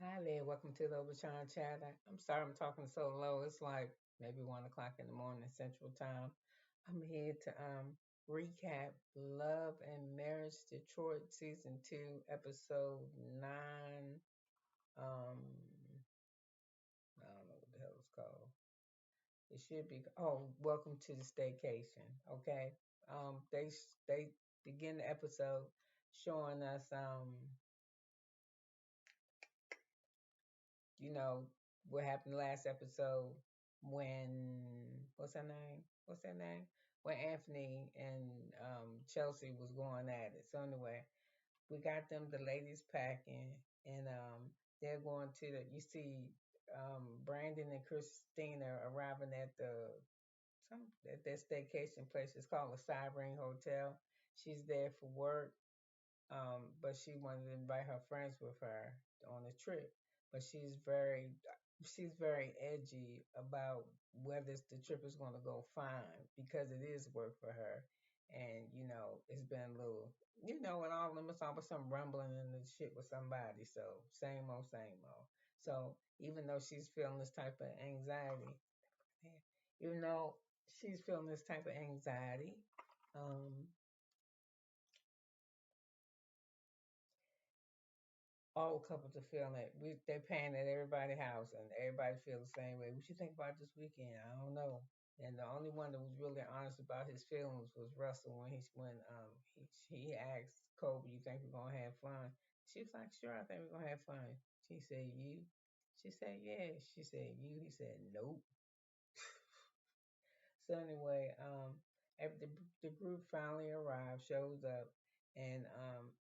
Hi there, welcome to the Obachanchatter. I'm sorry I'm talking so low. It's like maybe 1 o'clock in the morning Central Time. I'm here to recap Love and Marriage Detroit Season 2, Episode 9. Um I don't know what the hell it's called. It should be Welcome to the Staycation. Okay. They begin the episode showing us you know, what happened last episode when what's her name? What's her name? When Anthony and Chelsea was going at it. So anyway, we got them the ladies packing and they're going to you see Brandon and Christina arriving at their staycation place. It's called a Cybering Hotel. She's there for work, but she wanted to invite her friends with her on a trip. But she's very edgy about whether the trip is going to go fine because it is work for her, and it's been a little, and all of them it's always some rumbling in the shit with somebody. So same old, same old. So even though she's feeling this type of anxiety, even though she's feeling this type of anxiety, um, all couples are feeling it. They're paying at everybody's house, and everybody feels the same way. What you think about this weekend? I don't know. And the only one that was really honest about his feelings was Russell when he asked Kolby, "You think we're gonna have fun?" She was like, "Sure, I think we're gonna have fun." She said, "You?" She said, "Yeah." She said, "You?" He said, "Nope." So anyway, after the group finally arrives, shows up, and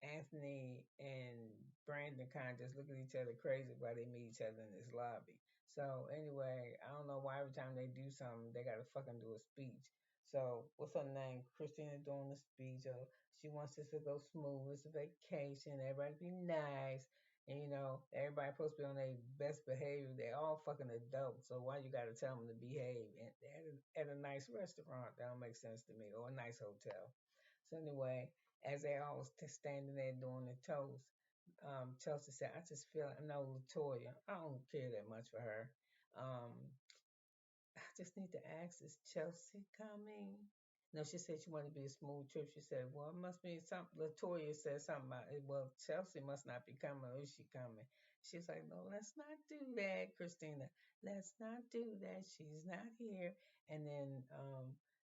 Anthony and Brandon kind of just look at each other crazy while they meet each other in this lobby. So anyway, I don't know why every time they do something, they gotta fucking do a speech. So what's her name? Christina doing the speech. She wants this to go smooth. It's a vacation. Everybody be nice. And everybody supposed to be on their best behavior. They're all fucking adults, so why you gotta tell them to behave? And at a nice restaurant, that don't make sense to me, or a nice hotel. So anyway, as they all was standing there doing the toast, Chelsea said, "I just feel I know Latoya. I don't care that much for her. Um, I just need to ask, is Chelsea coming?" No, she said she wanted to be a smooth trip. She said, "Well, it must be something." Latoya said something about it. Well, Chelsea must not be coming, or is she coming? She's like, "No, let's not do that, Christina. Let's not do that. She's not here." And then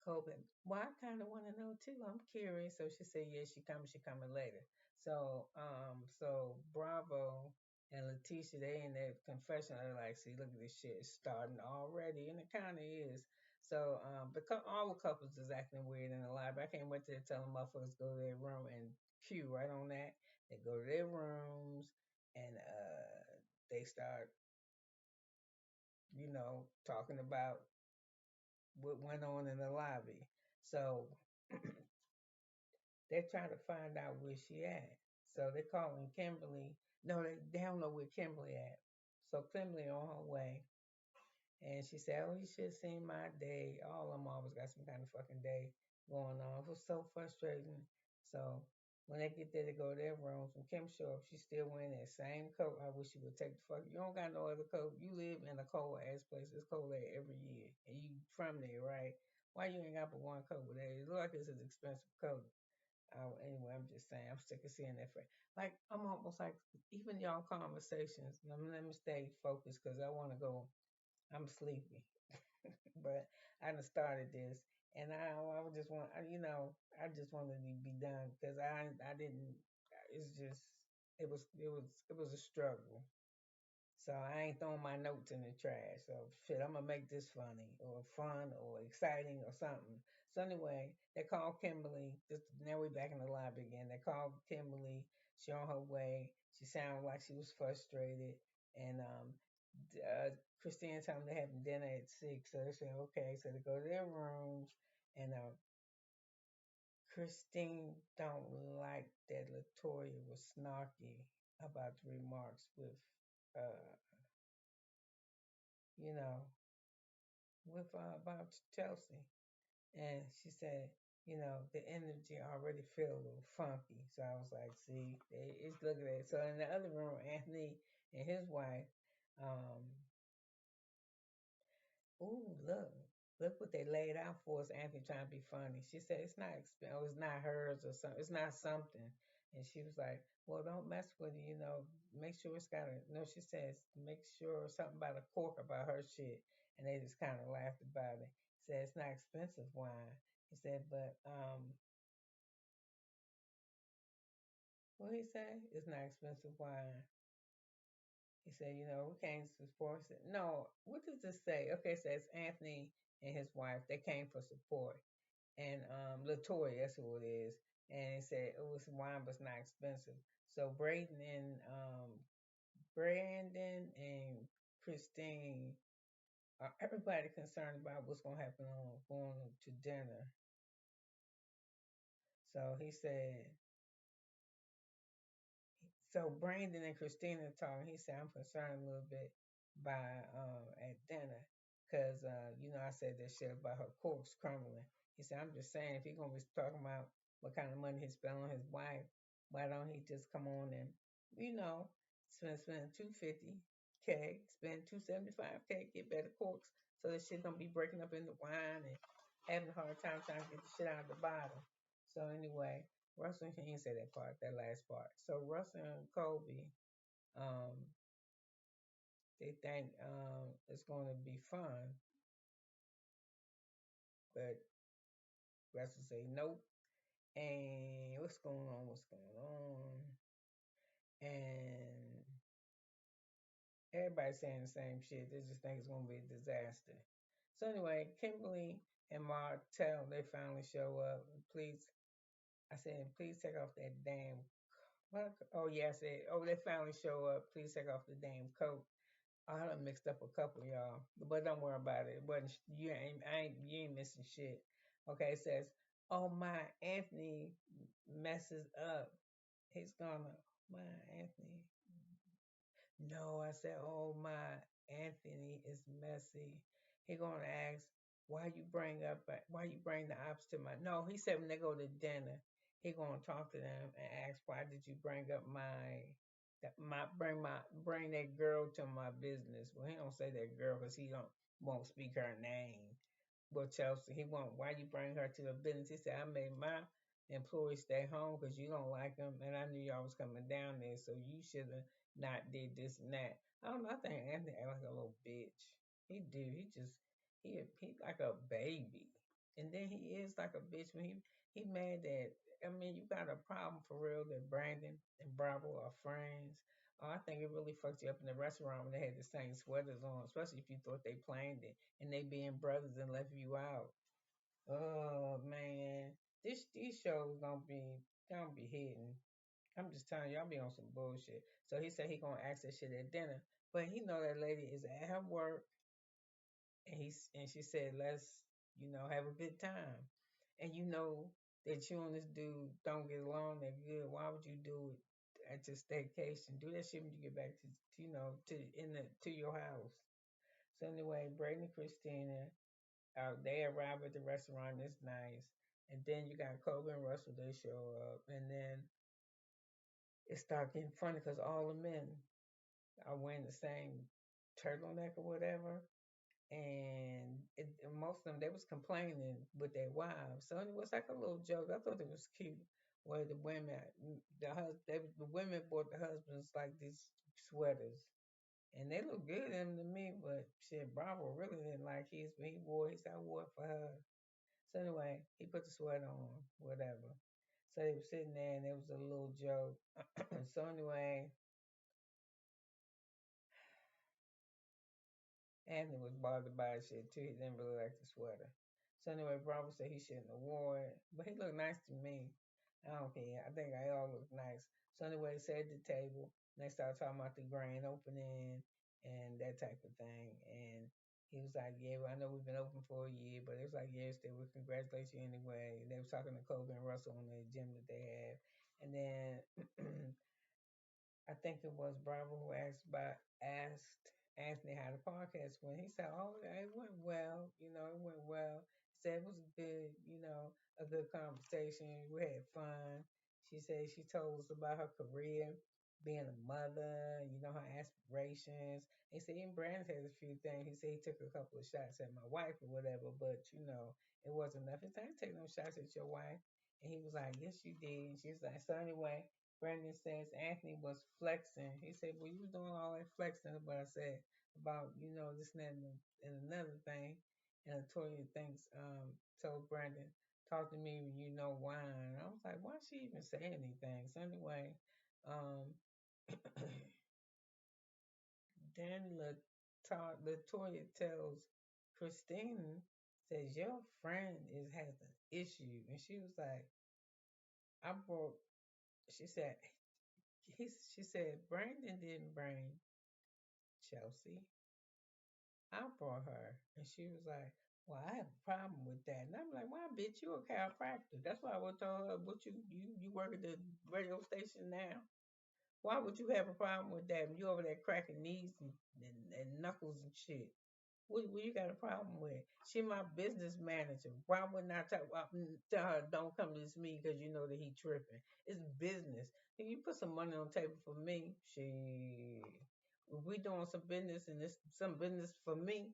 Colby, well, I kind of want to know too. I'm curious. So she said, "Yeah, she coming. She coming later." So Bravo and Letitia, they in their confession, they're like, "See, look at this shit. It's starting already," and it kind of is. So, all the couples is acting weird in the library. I can't wait till they tell them motherfuckers go to their room and cue right on that. They go to their rooms and they start, talking about what went on in the lobby. So they're trying to find out where she at. So they're calling Kimberly. No, they don't know where Kimberly at. So Kimberly on her way. And she said, "Oh, you should have seen my day. All of them always got some kind of fucking day going on. It was so frustrating." So when they get there to go to their rooms, when Kim show up, she's still wearing that same coat. I wish you would take the fuck. You don't got no other coat. You live in a cold ass place. It's cold there every year. And you from there, right? Why you ain't got but one coat with that? It look like it's an expensive coat. Anyway, I'm just saying, I'm sick of seeing that. Like, I'm almost like, even y'all conversations, let me stay focused because I want to go. I'm sleepy, but I done started this, and I would just want, I just wanted to be done because I didn't. It's just it was a struggle. So I ain't throwing my notes in the trash. So shit, I'm gonna make this funny or fun or exciting or something. So anyway, they called Kimberly. Now we back in the lobby again. They called Kimberly. She on her way. She sounded like she was frustrated, and Christine told them they're having dinner at 6. So they said okay. So they go to their rooms, and Christine don't like that Latoya was snarky about the remarks with uh you know, about Chelsea. And she said, the energy already feel a little funky. So I was like, see, it's look at that. So in the other room, Anthony and his wife. Um, Ooh, look what they laid out for us. Anthony trying to be funny. She said it's not oh, it's not hers or something. It's not something. And she was like, well, don't mess with it. Make sure it's got a. No, she says make sure something about a cork about her shit. And they just kind of laughed about it. Said it's not expensive wine. He said, but what he say? It's not expensive wine. He said, we came to support. No, what does this say? Okay, it says Anthony and his wife. They came for support. And Latoya, that's who it is. And he said it was wine, but it's not expensive. So Brandon and Christine are everybody concerned about what's gonna happen on going to dinner. So he said so Brandon and Christina talking. He said, I'm concerned a little bit by at dinner because I said that shit about her corpse crumbling. He said, I'm just saying if he's gonna be talking about what kind of money he spent on his wife, why don't he just come on and you know spend 250K, spend 275K, get better corks so that shit don't be breaking up in the wine and having a hard time trying to get the shit out of the bottle. So anyway, Russell, he didn't say that part, that last part. So Russell and Kolby, um, they think it's going to be fun, but Russell say nope. And what's going on? What's going on? And everybody's saying the same shit. They just think it's going to be a disaster. So anyway, Kimberly and Martell, they finally show up. Please, I said, please take off that damn. What? Oh yeah, I said, oh they finally show up. Please take off the damn coat. I done mixed up a couple, y'all, but don't worry about it. It wasn't you ain't missing shit. Okay, it says, "Oh my, Anthony messes up. He's gonna my Anthony." No, I said, "Oh my, Anthony is messy. He gonna ask why you bring the ops to my." No, he said when they go to dinner, he gonna talk to them and ask why did you bring up bring that girl to my business. Well, he don't say that girl because he don't won't speak her name. Well, Chelsea, he won't. Why you bring her to the business? He said I made my employees stay home because you don't like them, and I knew y'all was coming down there, so you should have not did this and that. I don't know. I think Anthony act like a little bitch. He do. He like a baby, and then he is like a bitch when he mad that. I mean, you got a problem for real that Brandon and Bravo are friends. Oh, I think it really fucked you up in the restaurant when they had the same sweaters on, especially if you thought they planned it and they being brothers and left you out. Oh man, these shows gonna be hitting. I'm just telling you, I'll be on some bullshit. So he said he gonna ask that shit at dinner, but he know that lady is at her work, and she said let's have a good time, and that you and this dude don't get along that good. Why would you do it at your staycation? Do that shit when you get back to your house. So anyway, Brady and Christina, they arrive at the restaurant. It's nice, and then you got Kobe and Russell. They show up, and then it start getting funny because all the men are wearing the same turtleneck or whatever, and most of them they was complaining with their wives. So it was like a little joke. I thought it was cute. Where the women, the women bought the husbands like these sweaters, and they look good in them to me. But shit, Bravo really didn't like his, but he wore. He said I wore it for her. So anyway, he put the sweater on, whatever. So they were sitting there, and it was a little joke. So anyway, Anthony was bothered by his shit too. He didn't really like the sweater. So anyway, Bravo said he shouldn't have worn it, but he looked nice to me. I don't care. I think I all look nice. So anyway, they sat at the table. And they started talking about the grand opening and that type of thing. And he was like, "Yeah, well, I know we've been open for a year, but it was like, yes, they would congratulate you anyway." And they was talking to Kobe and Russell on the gym that they have. And then I think it was Bravo who asked Anthony how the podcast went. He said, "Oh, it went well. It went well." He said it was good. A good conversation. We had fun. She said she told us about her career being a mother, her aspirations. He said even Brandon has a few things. He said he took a couple of shots at my wife or whatever, but it wasn't enough. He said, I didn't take no shots at your wife. And he was like, yes, you did. And she was like, so anyway, Brandon says Anthony was flexing. He said, well, you was doing all that flexing, but I said about, this and that and another thing. And Latoya thinks, told Brandon, talk to me when you know why. And I was like, why she even say anything? So anyway, um, then Latoya tells Christine, says your friend is has an issue, and she was like, I brought. She said she said Brandon didn't bring Chelsea. I brought her, and she was like, well, I have a problem with that, and I'm like, why, bitch, you a chiropractor? That's why I would tell her, what you work at the radio station now. Why would you have a problem with that? You over there cracking knees and knuckles and shit. What you got a problem with? She my business manager. Why wouldn't I tell her don't come to this meeting because you know that he tripping? It's business. If you put some money on the table for me, she. If we doing some business and this some business for me,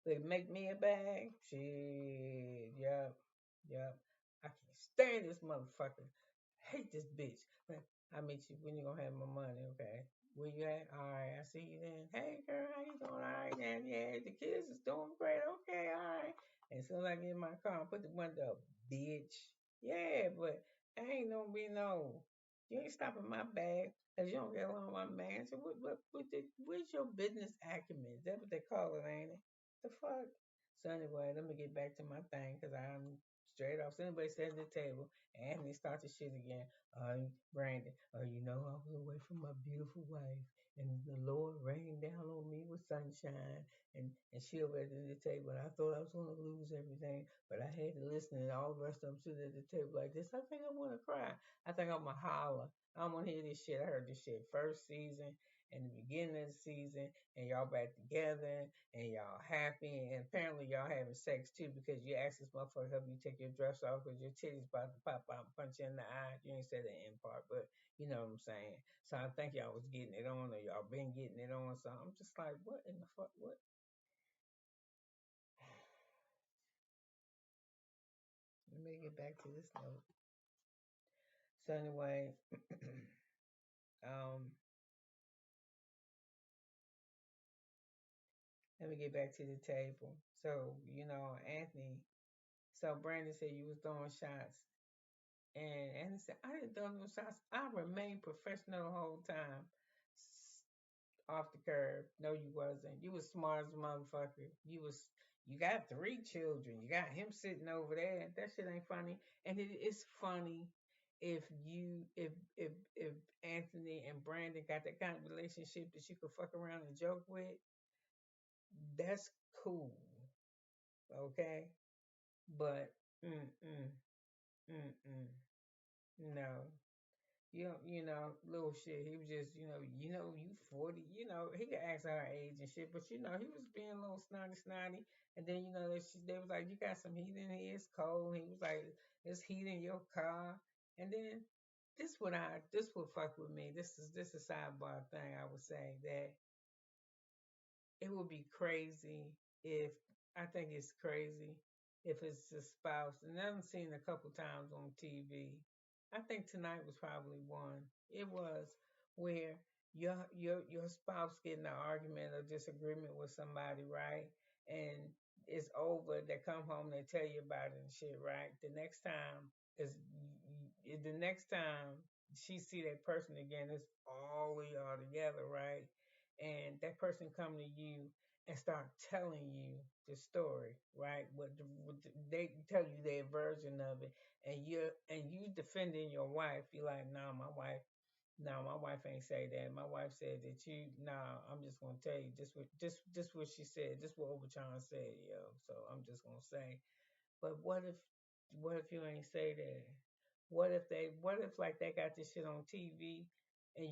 they make me a bag. Shit. Yep. Yep. I can't stand this motherfucker. Hate this bitch. But I meet you when you gonna have my money, okay? Where you at? All right, I see you then. Hey girl, how you doing? All right, then. Yeah, the kids is doing great. Okay, all right. And as soon as I get in my car, I put the window up, bitch. Yeah, but I ain't gonna be no. You ain't stopping my bag because you don't get along with my man. So where's your business acumen? Is that what they call it, ain't it? The fuck? So anyway, let me get back to my thing because I'm straight off. So anybody sat at the table and they start to shit again. Brandon, I was away from my beautiful wife and the Lord rained down on me with sunshine and she over at the table and I thought I was gonna lose everything, but I had to listen and all the rest of them sitting at the table like this. I think I wanna cry. I think I'm gonna holler. I don't wanna hear this shit. I heard this shit first season and the beginning of the season and y'all back together and y'all happy and apparently y'all having sex too because you asked this motherfucker help you take your dress off because your titties about to pop out and punch you in the eye. You ain't said the end part, but you know what I'm saying. So I think y'all was getting it on or y'all been getting it on. So I'm just like, what in the fuck? What? Let me get back to this note. So anyway, um, let me get back to the table. So Anthony. So Brandon said you was throwing shots. And he said, I didn't throw no shots. I remained professional the whole time. Off the curb. No, you wasn't. You was smart as a motherfucker. You got 3 children. You got him sitting over there. That shit ain't funny. And it is funny if Anthony and Brandon got that kind of relationship that you could fuck around and joke with. That's cool. Okay? But mm-mm. No. Little shit. He was just, you 40, he could ask her age and shit, but he was being a little snotty. And then, they was like, you got some heat in here, it's cold. He was like, there's heat in your car. And then this would fuck with me. This is a sidebar thing I would say that it would be crazy if I think it's crazy if it's a spouse, and I've seen a couple times on TV. I think tonight was probably one. It was where your spouse get in an argument or disagreement with somebody, right? And it's over. They come home, they tell you about it and shit, right? Is the next time she see that person again, it's all of y'all together, right? And that person come to you and start telling you the story, right? They tell you their version of it, and you defending your wife. You're like, nah, my wife ain't say that. My wife said that you. Nah, I'm just gonna tell you just what she said. Just what Obachanchatter said, yo. So I'm just gonna say. But what if you ain't say that? What if like they got this shit on TV and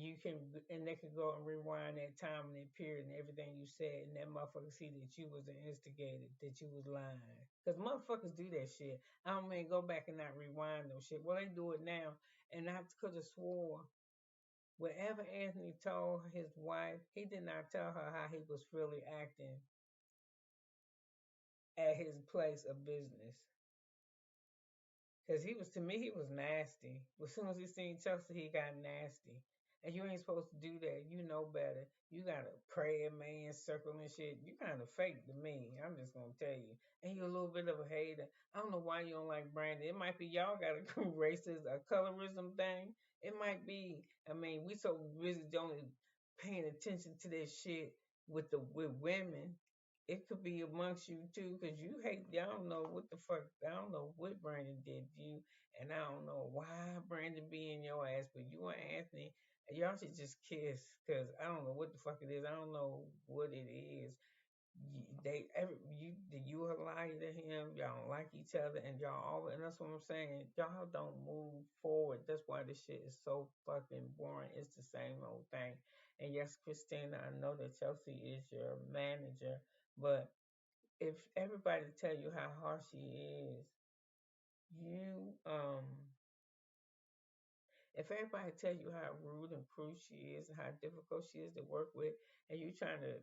they can go and rewind that time and that period and everything you said and that motherfucker see that you was the instigator, that you was lying. Cause motherfuckers do that shit. I don't mean go back and not rewind no shit. Well, they do it now, and I could have swore whatever Anthony told his wife, he did not tell her how he was really acting at his place of business. Cause he was, to me, he was nasty. As soon as he seen Chelsea, he got nasty. And you ain't supposed to do that. You know better. You got a prayer man circle and shit. You kind of fake to me. I'm just gonna tell you. And you're a little bit of a hater. I don't know why you don't like Brandon. It might be y'all got a racist or colorism thing. It might be. I mean, we so busy only paying attention to this shit with women. It could be amongst you too, because you hate. Y'all don't know what the fuck. I don't know what Brandon did to you, and I don't know why Brandon be in your ass. But you and Anthony, y'all should just kiss, because I don't know what the fuck it is. I don't know what it is. You a liar to him. Y'all don't like each other, and y'all all. And that's what I'm saying. Y'all don't move forward. That's why this shit is so fucking boring. It's the same old thing. And yes, Christina, I know that Chelsea is your manager, but if everybody tell you how hard she is, you if everybody tell you how rude and cruel she is and how difficult she is to work with, and you trying to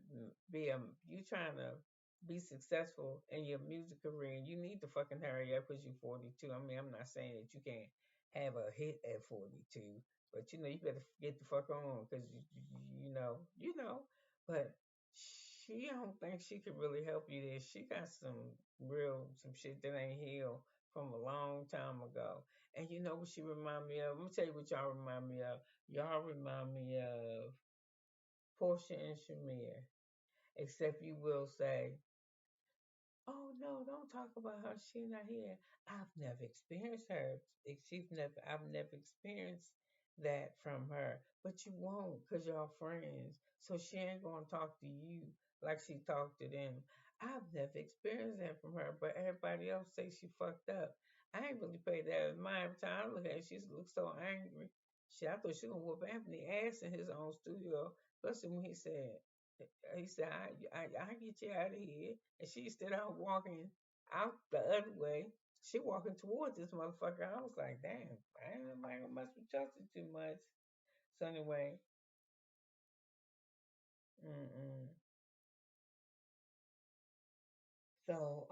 be successful in your music career, and you need to fucking hurry up because you're 42. I mean, I'm not saying that you can't have a hit at 42, but you better get the fuck on because you know. But I don't think she could really help you there. She got some shit that ain't healed from a long time ago. And you know what she remind me of? I'm gonna tell you what y'all remind me of. Y'all remind me of Portia and Shamir. Except you will say, "Oh no, don't talk about her. She's not here." I've never experienced her. I've never experienced that from her. But you won't, cause y'all friends. So she ain't gonna talk to you like she talked to them. I've never experienced that from her, but everybody else say she fucked up. I ain't really paid that in mind. Every time I look at her, she looks so angry. Shit, I thought she gonna whoop Anthony ass in his own studio. Especially when he said, I get you out of here. And she instead of walking out the other way, she walking towards this motherfucker. I was like, damn, I ain't nobody gonna mess with Chelsea too much. So anyway, mm-mm. So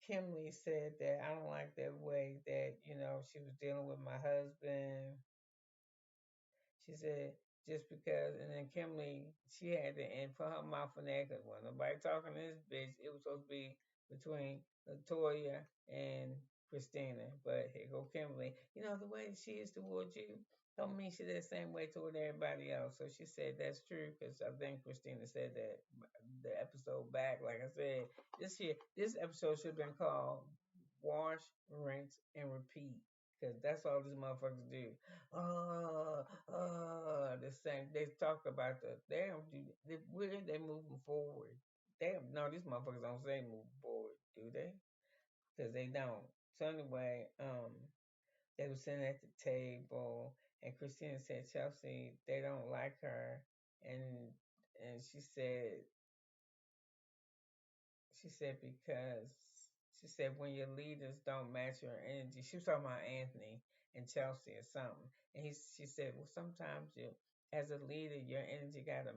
Kimberly said that I don't like that way that, she was dealing with my husband. She said just because, and then Kimberly, she had to and put her mouth on that because when nobody talking to this bitch, it was supposed to be between Latoya and Christina. But here go Kimberly. The way she is towards you don't mean she's the same way toward everybody else. So she said that's true because I think Christina said that the episode back. Like I said, this episode should have been called Wash, Rinse, and Repeat. Cause that's all these motherfuckers do. The same. They talk about the damn. Where they moving forward? Damn. No, these motherfuckers don't say moving forward, do they? Cause they don't. So anyway, they were sitting at the table, and Christina said Chelsea they don't like her, and and she said because she said when your leaders don't match your energy. She was talking about Anthony and Chelsea or something. And she said, well, sometimes as a leader, your energy gotta,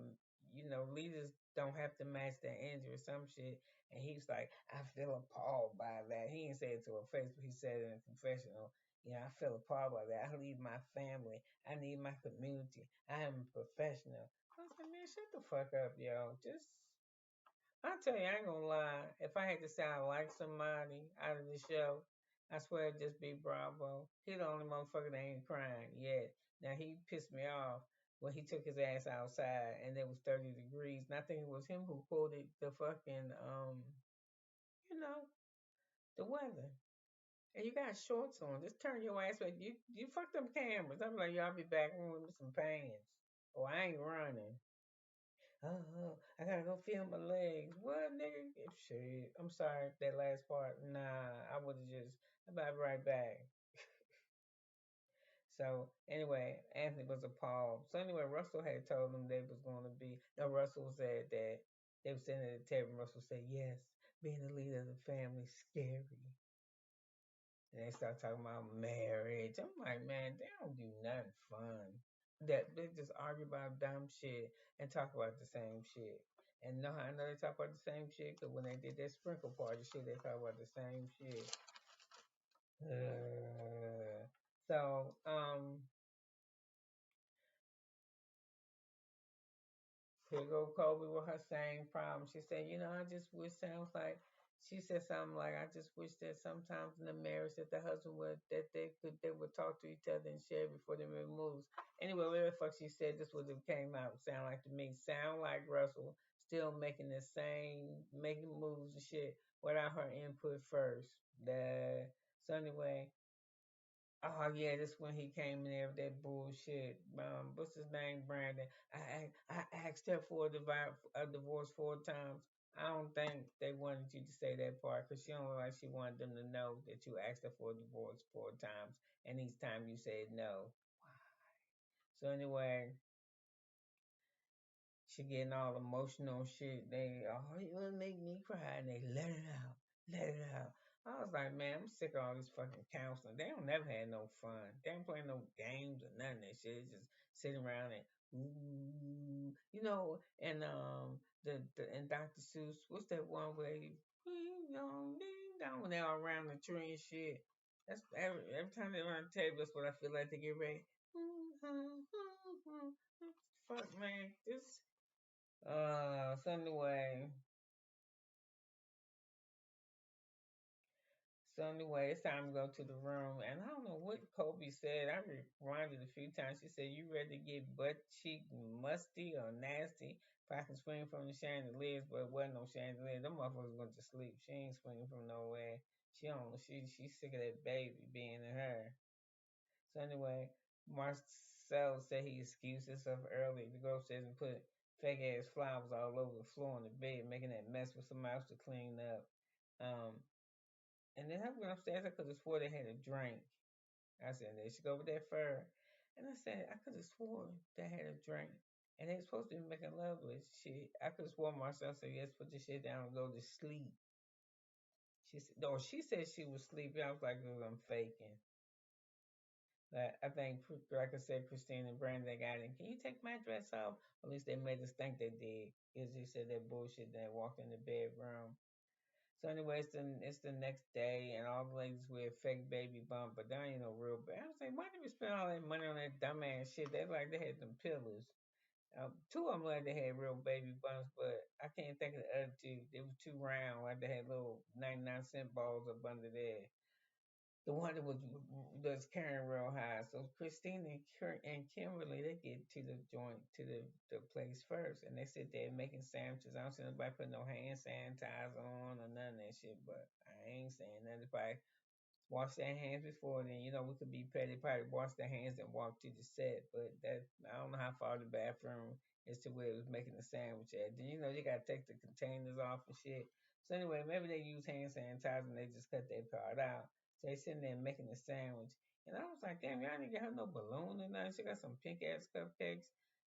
leaders don't have to match their energy or some shit. And he was like, I feel appalled by that. He didn't say it to her face, but he said it in a confessional. I feel appalled by that. I lead my family. I need my community. I am a professional. I was like, man, shut the fuck up, yo. Just I tell you, I ain't gonna lie. If I had to say I like somebody out of the show, I swear it'd just be Bravo. He the only motherfucker that ain't crying yet. Now he pissed me off when he took his ass outside and it was 30 degrees. And I think it was him who quoted the fucking you know, the weather. And you got shorts on. Just turn your ass back. You fucked them cameras. I'm like, y'all be back with me some pants. Oh, I ain't running. I gotta go feel my legs. What, nigga? Shit. I'm sorry, that last part. Nah, I would have just, I'll be right back. So, anyway, Anthony was appalled. So, anyway, Russell had told them they was going to be, no, Russell said that they were sitting at the table. Russell said, yes, being the leader of the family is scary. And they start talking about marriage. I'm like, man, they don't do nothing fun. that they just argue about dumb shit and talk about the same shit. And know how I know they talk about the same shit? Because when they did their sprinkle party shit, they talk about the same shit. So, here go Kolby with her same problem. She said, I just wish sounds like she said something like, I just wish that sometimes in the marriage that the husband would that they would talk to each other and share before they make moves. Anyway, whatever the fuck she said, this was it came out. Sound like to me. Sound like Russell still making the same making moves and shit without her input first. So anyway, oh yeah, this when he came in there with that bullshit. What's his name, Brandon? I asked her for a divorce 4 times. I don't think they wanted you to say that part because she don't look like she wanted them to know that you asked her for a divorce 4 times, and each time you said no. So anyway, she getting all emotional shit. They, oh, you wanna make me cry, and they let it out. I was like, man, I'm sick of all this fucking counseling. They don't never had no fun. They don't play no games or none of that shit. It's just sitting around and ooh, the and Dr. Seuss, what's that one where he ding dong ding dong when they all around the tree and shit. That's every time they're around the table. That's what I feel like to get ready. Fuck man, this so anyway, it's time to go to the room. And I don't know what Kobe said. I rewinded a few times. She said, "You ready to get butt cheek musty or nasty? If I can swing from the chandeliers, but it wasn't no chandelier. Them motherfuckers went to sleep. She ain't swinging from nowhere. She don't. She's sick of that baby being in her. So anyway, Marcel said he excused himself early to go upstairs and put fake ass flowers all over the floor on the bed, making that mess for somebody else to clean up. Um, and then I went upstairs. I could have swore they had a drink. I said they should go with that fur. And I said I could have swore they had a drink. And they supposed to be making love with shit. I could have sworn myself said yes, put this shit down and go to sleep. She said, no, she said she was sleeping. I was like, oh, I'm faking. I think, like I said, Christine and Brandon got in. Can you take my dress off? At least they made us think they did. Because they said that bullshit. Then walked in the bedroom. So anyway, it's the next day, and all the ladies wear fake baby bump, but there ain't no real. I was like, why did we spend all that money on that dumbass shit? They like they had them pillars. Two of them like they had real baby bumps, but I can't think of the other two. They were too round, like they had little 99-cent balls up under there. The one that was carrying real high. So Christine and Kimberly, they get to the joint to the place first, and they sit there making sandwiches. I don't see nobody putting no hand sanitizer on or none of that shit. But I ain't saying nothing. Probably wash their hands before then. We could be petty, probably wash their hands and walk to the set. But that I don't know how far the bathroom is to where it was making the sandwich at. Then you gotta take the containers off and shit. So anyway, maybe they use hand sanitizer and they just cut that part out. So they sitting there making the sandwich. And I was like, damn, y'all didn't get her no balloon or nothing. She got some pink ass cupcakes.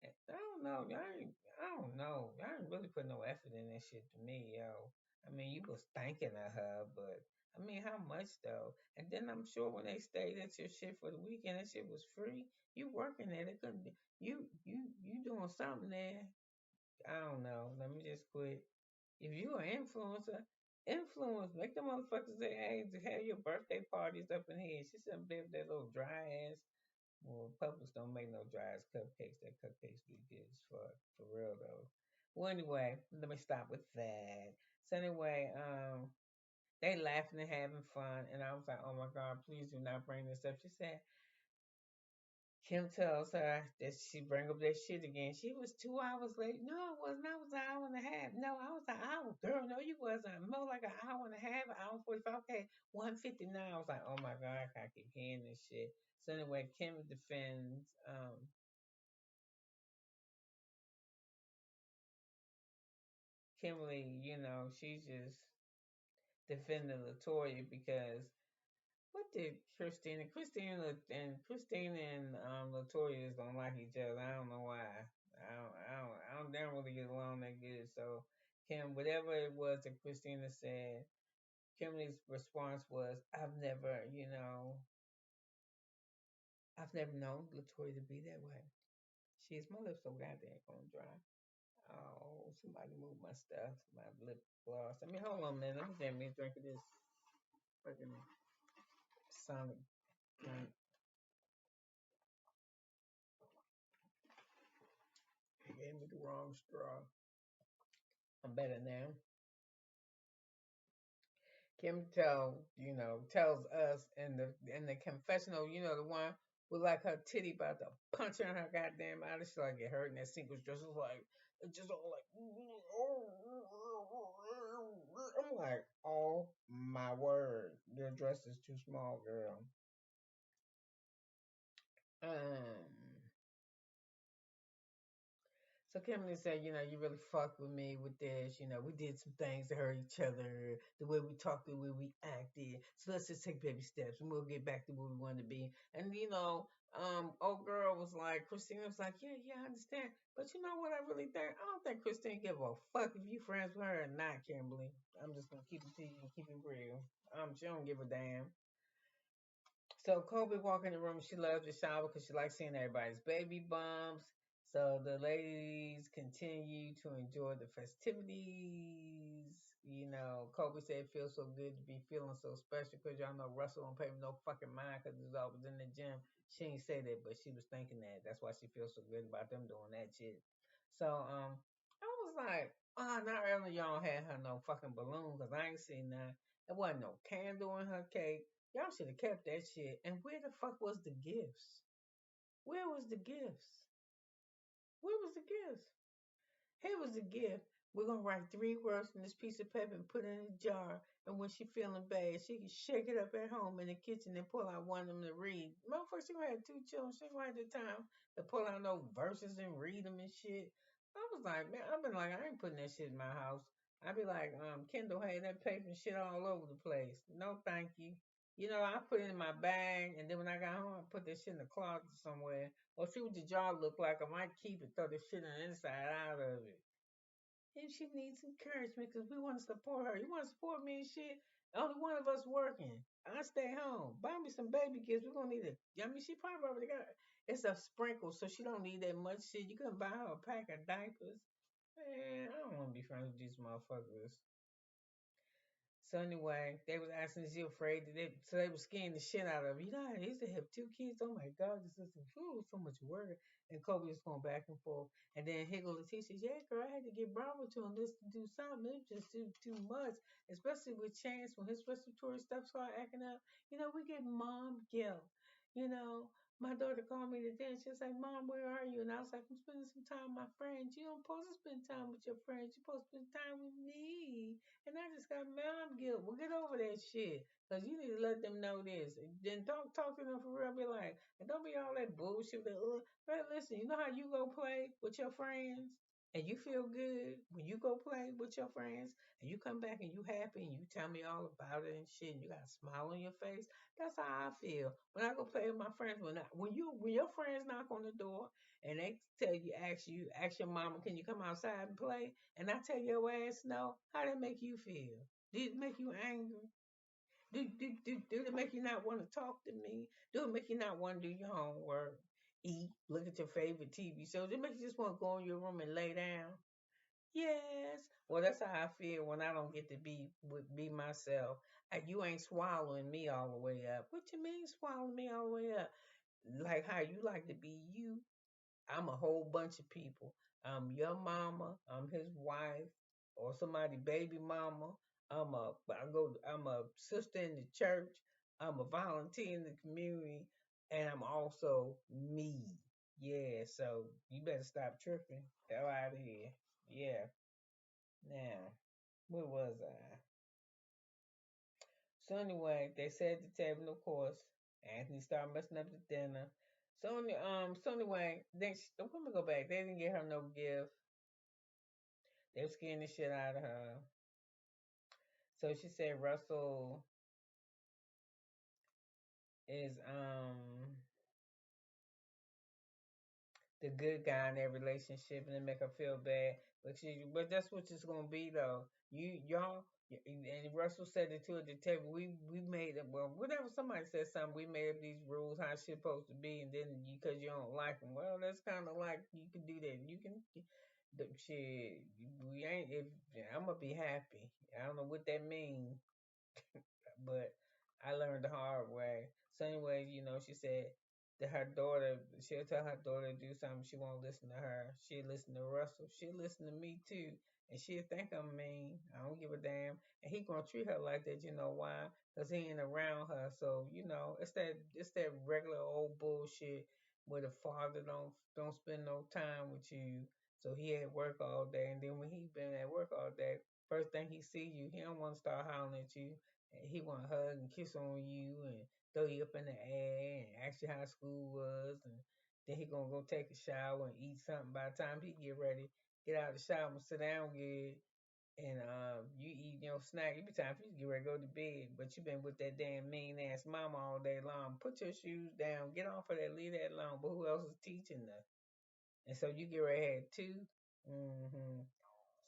And I don't know, I don't know. Y'all ain't really put no effort in that shit to me, yo. I mean, you was thinking of her, but I mean, how much though? And then I'm sure when they stayed at your shit for the weekend, that shit was free. You working there? They couldn't. You doing something there? I don't know. Let me just quit. If you an influencer, influence. Make the motherfuckers say, hey, to have your birthday parties up in here. She said, baby, that little dry ass. Well, Publix don't make no dry ass cupcakes. That cupcakes be good as fuck. For real though. Well, anyway, let me stop with that. So anyway, they laughing and having fun, and I was like, "Oh my God, please do not bring this up." She said, Kim tells her that she bring up that shit again. She was 2 hours late. No, it wasn't. I was an hour and a half. No, I was an hour. Girl, no, you wasn't. More like an hour and a half, an hour 45. Okay, 1:59. I was like, oh my God, I can't keep hearing this shit. So anyway, Kim defends Kimberly, she's just defending Latoya because what did Christine and Latoya don't like each other. I don't know why. They don't really get along that good. So Kim, whatever it was that Christina said, Kimberly's response was, I've never known Latoya to be that way. kiss. My lips so goddamn gonna dry. Oh, somebody move my stuff, my lip gloss. I mean, hold on a minute. Let me get me a drink of this fucking Sonic drink. They gave me the wrong straw. I'm better now. Kim tells us in the confessional, the one with like her titty about to punch her in her goddamn eye. She like get hurt, and that sink was just like it's just all like. I'm like, oh my word, your dress is too small, girl. Um, So Kimberly said, you really fucked with me with this. We did some things to hurt each other, the way we talked, the way we acted. So let's just take baby steps and we'll get back to where we want to be. And old girl was like, Christina was like, yeah, yeah, I understand. But you know what I really think? I don't think Christine give a fuck if you friends with her or not, Kimberly. I'm just gonna keep it to you and keep it real. She don't give a damn. So Kobe walk in the room. She loves the shower because she likes seeing everybody's baby bumps. So the ladies continue to enjoy the festivities. Kobe said it feels so good to be feeling so special because y'all know Russell don't pay me no fucking mind because he's always in the gym. She ain't say that, but she was thinking that. That's why she feels so good about them doing that shit. So I was like, not early y'all had her no fucking balloon because I ain't seen that. There wasn't no candle in her cake. Y'all should have kept that shit. And where the fuck was the gifts? Where was the gifts? Where was the gifts? Here was the gift. We're gonna write 3 words on this piece of paper and put it in a jar. And when she feeling bad, she can shake it up at home in the kitchen and pull out one of them to read. Motherfucker, she gonna have 2 children. She gonna have the time to pull out no verses and read them and shit. I was like, man, I've been like, I ain't putting that shit in my house. I'd be like, Kendall had that paper and shit all over the place. No, thank you. I put it in my bag, and then when I got home, I put this shit in the closet somewhere. Or see what the jar look like. I might keep it, throw this shit on the inside out of it. And she needs encouragement because we want to support her. You want to support me and shit? Only one of us working. I stay home. Buy me some baby gifts. We're gonna need it. I mean, she probably already got it. It's a sprinkle, so she don't need that much shit. You can buy her a pack of diapers. Man, I don't want to be friends with these motherfuckers. So anyway, they was asking, is he afraid that so they were scaring the shit out of him. I used to have 2 kids. Oh my God, this is so much work. And Kobe was going back and forth. And then Higgle the teacher says, yeah, girl, I had to get Bravo to him this to do something. It was just too much, especially with Chance when his respiratory stuff started acting up. We get mom guilt. You know, my daughter called me today and she was like, Mom, where are you? And I was like, I'm spending some time with my friends. You don't supposed to spend time with your friends. You're supposed to spend time with me. And I just got mom guilt. Well, get over that shit. Because you need to let them know this. Then talk to them for real. Be like, and don't be all that bullshit. But listen, you know how you go play with your friends? And you feel good when you go play with your friends and you come back and you happy and you tell me all about it and shit and you got a smile on your face. That's how I feel when I go play with my friends. When your friends knock on the door and they tell you, ask your mama, can you come outside and play? And I tell your ass no. How that make you feel? Did it make you angry? Do it make you not want to talk to me? Do it make you not want to do your homework? Eat, look at your favorite TV shows. It makes you just want to go in your room and lay down. Yes. Well, that's how I feel when I don't get to be myself. You ain't swallowing me all the way up. What you mean swallowing me all the way up? Like how you like to be you. I'm a whole bunch of people. I'm your mama. I'm his wife, or somebody baby mama. I'm a sister in the church. I'm a volunteer in the community, and I'm also me. Yeah, so you better stop tripping. Hell out of here. Yeah. Now, where was I? So anyway, they sat at the table, of course. Anthony started messing up the dinner. So anyway, the women go back. They didn't get her no gift. They were scaring the shit out of her. So she said Russell is the good guy in that relationship and then make her feel bad. But that's what it's gonna be though. Y'all and Russell said it too at the table. We made it. Well, whenever somebody says something, we made up these rules how it's supposed to be, and then because you don't like them, well, that's kind of like you can do that. You can. The shit, we ain't. If I'm gonna be happy, I don't know what that means, but I learned the hard way. So anyway, she said that her daughter, she'll tell her daughter to do something, she won't listen to her. She'll listen to Russell. She'll listen to me too. And she'll think I'm mean. I don't give a damn. And he gonna treat her like that, you know why? Cause he ain't around her. So, it's that regular old bullshit where the father don't spend no time with you. So he at work all day, and then when he been at work all day, first thing he see you, he don't want to start howling at you, and he want to hug and kiss on you and throw you up in the air and ask you how school was, and then he gonna go take a shower and eat something. By the time he get ready, get out of the shower and sit down good, and you eat your snack. It be time for you to get ready to go to bed, but you been with that damn mean ass mama all day long. Put your shoes down, get off of that, leave that alone. But who else is teaching her? And so you get ready to have two. Mm-hmm.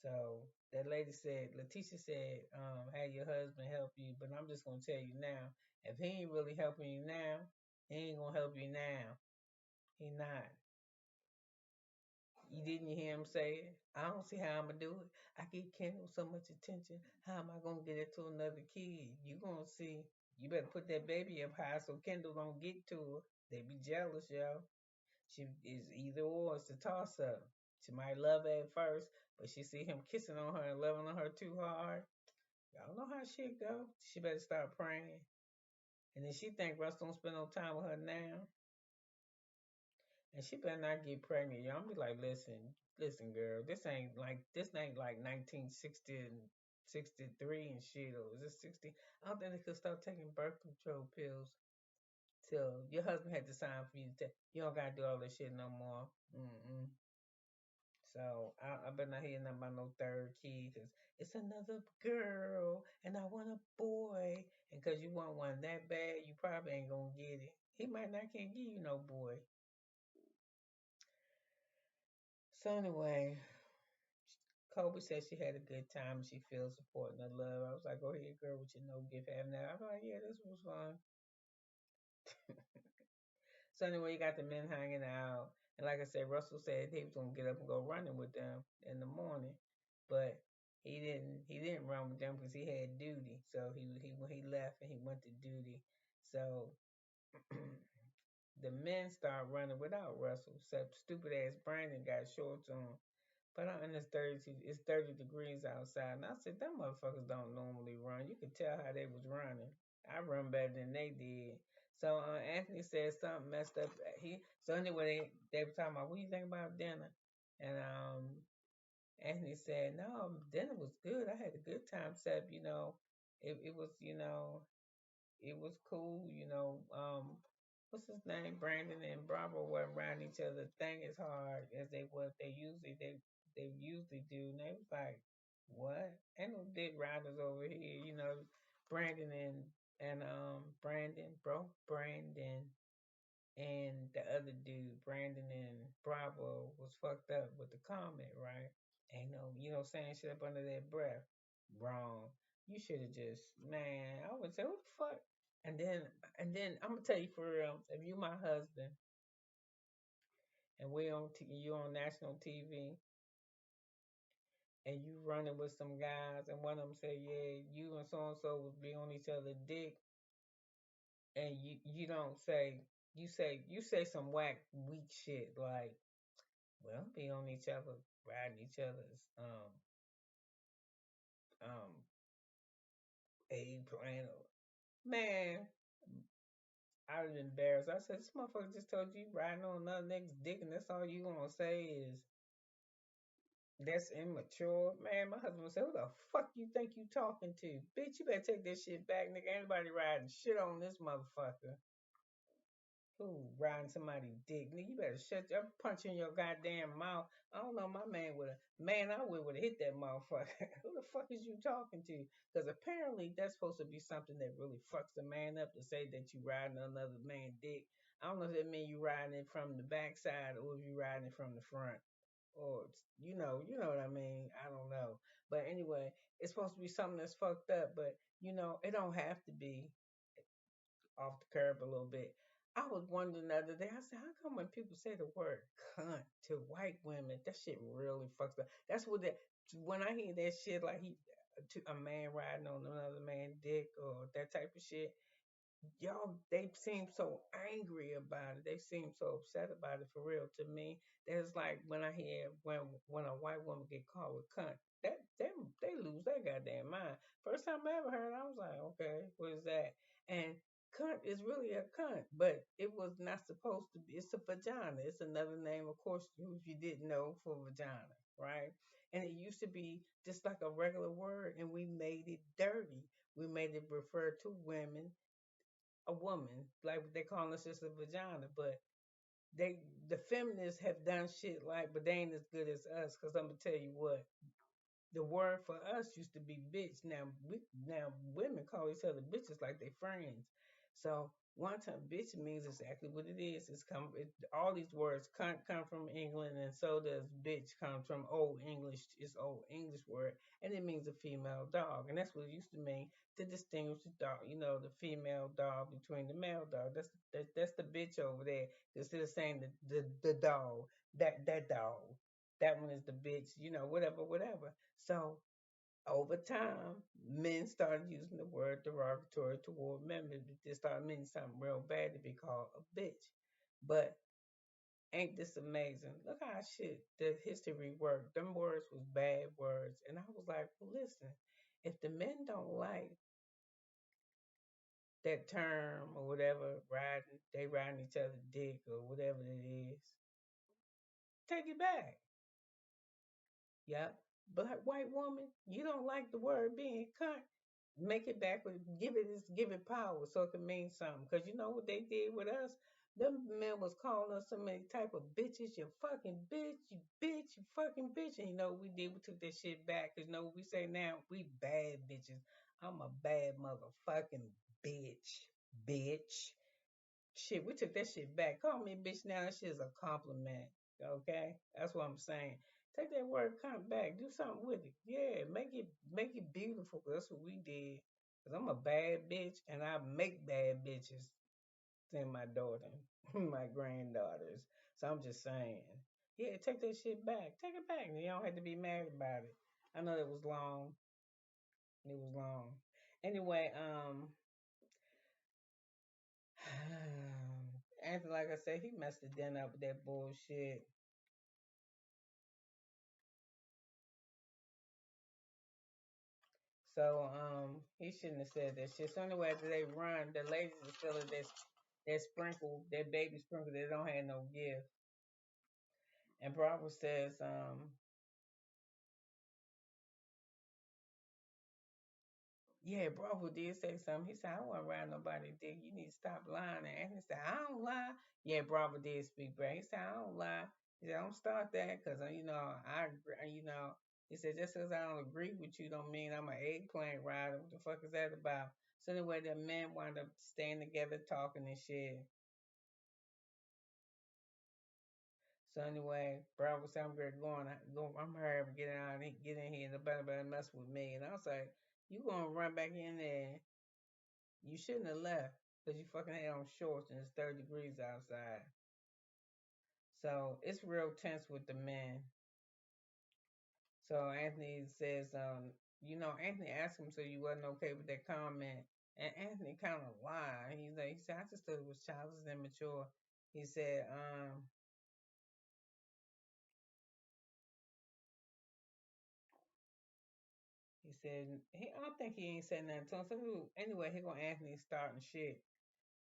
So that lady said, Letitia said, have your husband help you. But I'm just gonna tell you now, if he ain't really helping you now, he ain't gonna help you now. He not. You didn't hear him say it? I don't see how I'm gonna do it. I give Kendall so much attention. How am I gonna get it to another kid? You gonna see. You better put that baby up high so Kendall don't get to her. They be jealous, yo. She is either or. It's a toss up. She might love her at first, but she see him kissing on her and loving on her too hard. Y'all know how shit go. She better start praying. And then she think Russ don't spend no time with her now. And she better not get pregnant. Y'all be like, listen, girl, this ain't like 1960 and 63 and shit, or is it 60? I don't think they could start taking birth control pills till your husband had to sign for you to take. You don't gotta do all this shit no more. Mm-mm. So I better not hear nothing about no third kid, because it's another girl and I want a boy. And because you want one that bad, you probably ain't gonna get it. He might not can't give you no boy. So anyway, Kolby said she had a good time. She feels support and the love. I was like, go ahead, girl, with your no gift having that. I was like, yeah, this was fun. So anyway, you got the men hanging out, and like I said, Russell said he was gonna get up and go running with them in the morning, but he didn't. He didn't run with them because he had duty. So he when he left and he went to duty. So the men started running without Russell. Except stupid ass Brandon got shorts on. But I'm in it's 30 degrees outside. And I said, them motherfuckers don't normally run. You could tell how they was running. I run better than they did. So Anthony said something messed up. So anyway, they were talking about, what you think about dinner? And Anthony said, no, dinner was good. I had a good time. Except, it was, it was cool, what's his name? Brandon and Bravo were around each other. Thing as hard as they usually do. And they was like, what? Ain't no dick riders over here, Brandon and Brandon and the other dude, Brandon and Bravo, was fucked up with the comment, right? Ain't no, saying shit up under their breath. Wrong. You should have just, man, I would say, what the fuck? And then, I'm gonna tell you for real, if you my husband and you on national TV and you running with some guys and one of them say, yeah, you and so and so would be on each other dick, and you don't say, you say some whack weak shit like, well, be on each other, riding each other's um eggplant. Man, I was embarrassed. I said, this motherfucker just told you riding on another nigga's dick, and that's all you gonna say is that's immature. Man, my husband said, who the fuck you think you talking to? Bitch, you better take this shit back, nigga. Anybody riding shit on this motherfucker. Who riding somebody's dick? Nigga, you better shut your punch in your goddamn mouth. I don't know, my man I would have hit that motherfucker. Who the fuck is you talking to? Because apparently that's supposed to be something that really fucks a man up, to say that you riding another man's dick. I don't know if that mean you riding it from the backside or if you riding it from the front. Or you know what I mean. I don't know, but anyway, it's supposed to be something that's fucked up, but it don't have to be off the curb a little bit. I was wondering the other day. I said, how come when people say the word cunt to white women, that shit really fucks up? That's what that when I hear that shit like to a man riding on another man's dick or that type of shit, y'all they seem so angry about it. They seem so upset about it for real. To me, that's like when I hear when a white woman get called a cunt, that they lose their goddamn mind. First time I ever heard, I was like, okay, what is that? And cunt is really a cunt, but it was not supposed to be. It's a vagina. It's another name, of course, if you didn't know, for vagina, right? And it used to be just like a regular word, and we made it dirty. We made it refer to women, a woman, like they call us just a vagina, but they the feminists have done shit like, but they ain't as good as us. Cause I'm gonna tell you what, the word for us used to be bitch. Now women call each other bitches like they friends. So one time bitch means exactly what it is. All these words come from England, and so does bitch come from Old English. It's Old English word, and it means a female dog, and that's what it used to mean to distinguish the dog. The female dog between the male dog. That's the bitch over there. Instead of saying the dog, that dog. That one is the bitch, whatever, whatever. So over time, men started using the word derogatory toward women. They started meaning something real bad to be called a bitch. But ain't this amazing? Look how shit the history worked. Them words was bad words. And I was like, well, listen, if the men don't like that term or whatever, they riding each other's dick or whatever it is, take it back. Yep. Black white woman, you don't like the word being cunt. Make it backward. Give it power so it can mean something. Cause you know what they did with us? Them men was calling us so many type of bitches. You fucking bitch. You bitch. You fucking bitch. And you know what we did? We took that shit back. Cause you know what we say now? We bad bitches. I'm a bad motherfucking bitch. Bitch. Shit, we took that shit back. Call me a bitch now. That shit is a compliment. Okay? That's what I'm saying. Take that word cunt back. Do something with it. Yeah, make it beautiful. That's what we did. Cause I'm a bad bitch and I make bad bitches. Than my daughter, my granddaughters. So I'm just saying. Yeah, take that shit back. Take it back. You don't have to be mad about it. I know it was long. It was long. Anyway, Anthony, like I said, he messed the den up with that bullshit. So he shouldn't have said that shit. So anyway, after they run, the ladies are feeling that sprinkle, that baby sprinkle, they don't have no gift. And Bravo says, yeah, Bravo did say something. He said, I don't want to ride nobody dick. You need to stop lying. And Anthony said, I don't lie. Yeah, Bravo did speak back. He said, I don't lie. He said, don't start that because, I agree. He said, just because I don't agree with you don't mean I'm an eggplant rider. What the fuck is that about? So anyway, the men wound up staying together talking and shit. So anyway, Bravo said, I'm ready going. I'm hurry get out and get in here. Nobody better mess with me. And I was like, you gonna run back in there. You shouldn't have left because you fucking had on shorts and it's 30 degrees outside. So it's real tense with the men. So Anthony says, Anthony asked him, so you wasn't okay with that comment. And Anthony kind of lied. He said, I just thought it was childish and immature. He said, I don't think he ain't said nothing to him. So anyway, he gonna Anthony starting shit.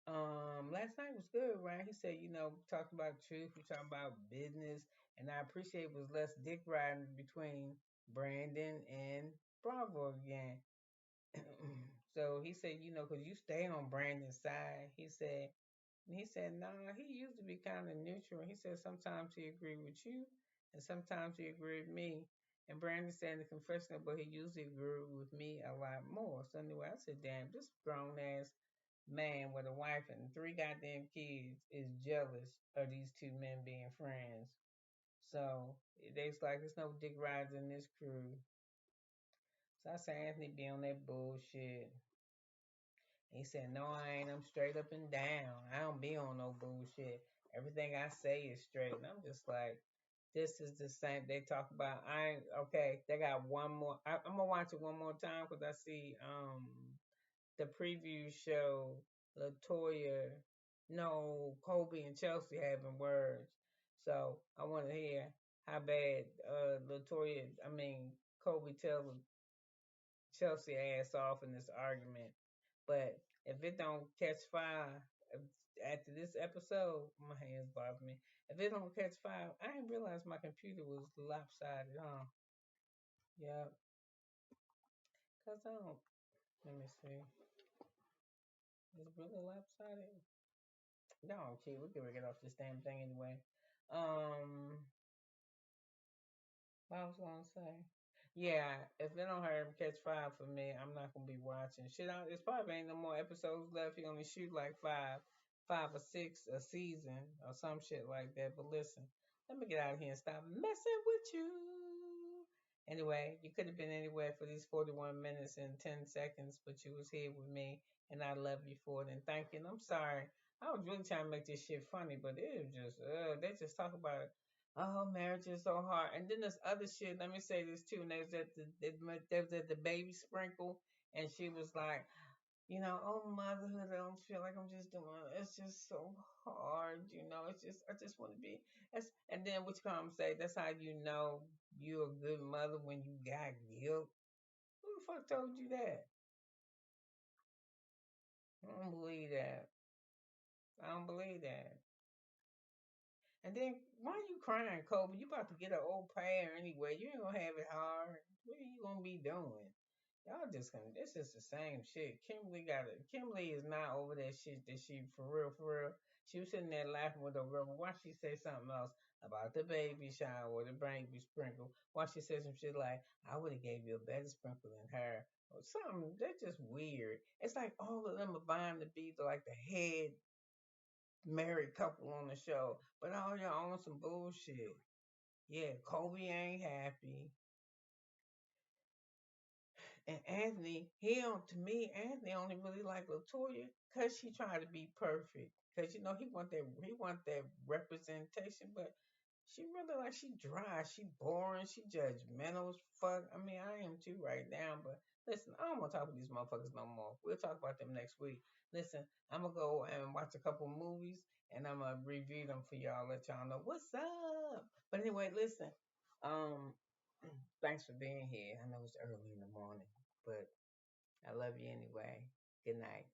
Last night was good, right? He said, talked about truth, we talked about business, and I appreciate it was less dick riding between Brandon and Bravo again. So he said, because you stay on Brandon's side. He said, nah, he used to be kind of neutral. He said sometimes he agreed with you, and sometimes he agreed with me. And Brandon said in the confessional, but he usually agreed with me a lot more. So anyway, I said, damn, this grown ass man with a wife and three goddamn kids is jealous of these two men being friends. So they's like, there's no dick rides in this crew. So I said, Anthony be on that bullshit. He said, no, I ain't. I'm straight up and down. I don't be on no bullshit. Everything I say is straight. And I'm just like, this is the same. They talk about, I ain't, okay, they got one more. I'm going to watch it one more time because I see the preview show Latoya, no, Kolby and Chelsea having words. So I want to hear how bad Latoya, I mean, Kolby tells Chelsea ass off in this argument. But if it don't catch fire after this episode, my hands bother me. If it don't catch fire, I didn't realize my computer was lopsided, huh? Yeah, cause I don't. Let me see. Is it really lopsided? No, kid, we can get off this damn thing anyway. Um, what I was gonna say? Yeah, if they don't hurry up and catch fire for me, I'm not gonna be watching. Shit, it's probably ain't no more episodes left. He only shoot like five or six a season or some shit like that. But listen, let me get out of here and stop messing with you. Anyway, you could have been anywhere for these 41 minutes and 10 seconds, but you was here with me, and I love you for it. And thank you. And I'm sorry. I was really trying to make this shit funny, but it was just, they just talk about it. Oh, marriage is so hard. And then there's other shit. Let me say this too. And they was at the baby sprinkle, and she was like, oh, motherhood, I don't feel like I'm just doing it. It's just so hard. It's just, I just want to be. And then what you come say, that's how you know you're a good mother when you got guilt. Who the fuck told you that? I don't believe that. I don't believe that. And then why are you crying, Kobe? You about to get an old pair anyway. You ain't gonna have it hard. What are you gonna be doing? Y'all just gonna. This is the same shit. Kimberly got it. Kimberly is not over that shit. That she for real, for real. She was sitting there laughing with her rubber. Why she say something else about the baby shower or the baby sprinkle? Why she said some shit like, "I would have gave you a better sprinkle than her." Or something. They're just weird. It's like all of them are vying to be like the head married couple on the show, but all y'all on some bullshit. Yeah, Kobe ain't happy. And Anthony, to me, Anthony only really like Latoya because she tried to be perfect. Because he want that representation, but she really like she dry, she boring, she judgmental as fuck. I mean, I am too right now, but listen, I don't want to talk with these motherfuckers no more. We'll talk about them next week. Listen, I'm gonna go and watch a couple movies and I'm gonna review them for y'all, let y'all know what's up. But anyway, listen, um, thanks for being here. I know it's early in the morning, but I love you anyway. Good night.